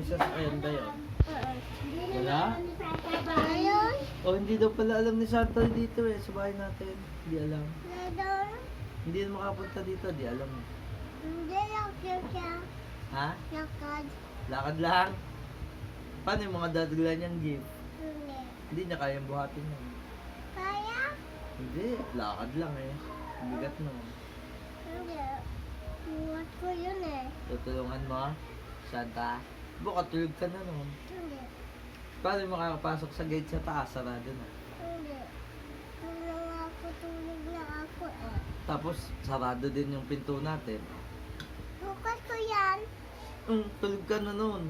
May sasakyan ba yun? Wala? Ayun. O hindi daw pala alam ni Santa dito eh, sa bahay natin. Hindi alam. Nadon. Hindi na makapunta dito, di alam. Hindi lakad siya. Ha? Lakad. Lakad lang. Paano yung mga dadagla niyang gift? Hindi. Hindi niya kayang buhatin yun. Kaya? Hindi, lakad lang eh. Bigat no. Hindi. Buhat ko yun eh. Tutulungan mo, Santa. Buka tulog ka na noon. Hindi. Paano yung makakapasok sa gate sa taas? Sarado na. Hindi. Tulog na ako eh. Tapos, sarado din yung pinto natin. Bukas ko yan. Tulog ka na noon.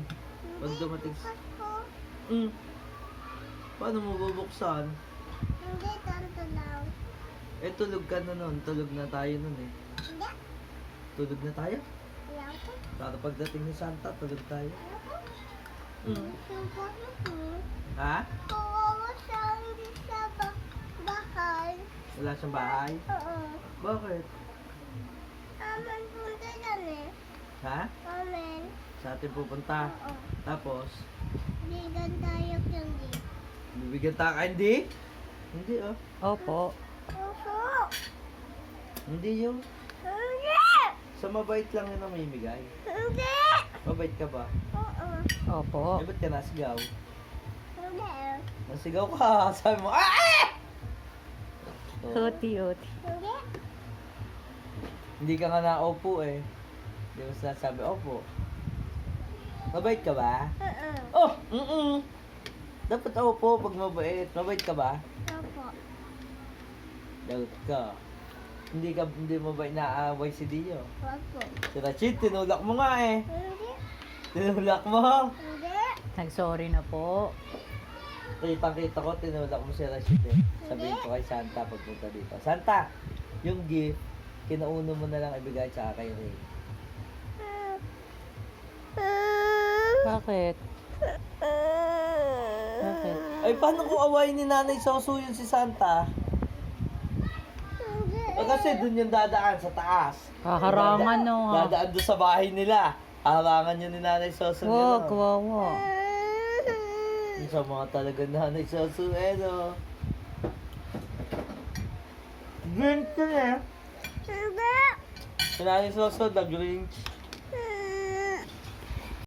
Pag Hindi, dumating bukas ko. Paano mo bubuksan? Hindi, tanto lang. Eh, tulog ka na noon. Tulog na tayo noon eh. Hindi. Tulog na tayo? Ayaw ko. Para pagdating ni Santa, tulog tayo. Sumpah ko. Ha? Kawawa siya hindi sa bahay. Wala siyang bahay? Oo. Bakit? Aman punta yan eh. Ha? Amen. Sa atin pupunta. Oo. Tapos, Bigan tayo hindi. bibigyan tayo ka, hindi? Hindi oh. Opo. Opo. Hindi yun. Hindi. Sa mabait lang yun ang mamimigay. Hindi. Mabait ka ba? Oo. Opo. Eh, ba't ka nasigaw? Hindi. Nasigaw ka. Sabi mo, ah! Oh, Uti-uti. Hindi. hindi ka nga naupo eh. Hindi mo sinasabi, opo. Mabait ka ba? Oo. Oh! Dapat opo pag mabait. Mabait ka ba? Opo. Dapat ka. Hindi mabait na away si Dio. Opo. Si Rachid, tinulak mo nga eh. Hindi. Tinulak mo. Hindi. Nag-sorry na po. Kita ko, tinulak mo si Rachid eh. Sabihin ko kay Santa pagpunta dito. Santa, yung gift, kinauno mo na lang ibigay sa kay Ray. Bakit? Bakit? Ay, paano kung awayin ni Nanay Soso yun si Santa? Hindi. Kasi dun yung dadaan sa taas. Kaharangan no ha. Dadaan doon sa bahay nila. Harangan yun ni Nanay Soso Wag, yun. wawa. Yung sa mga talaga Nanay Soso eh no. Grinch yun eh. Hindi. Si Nanay Soso, the Grinch.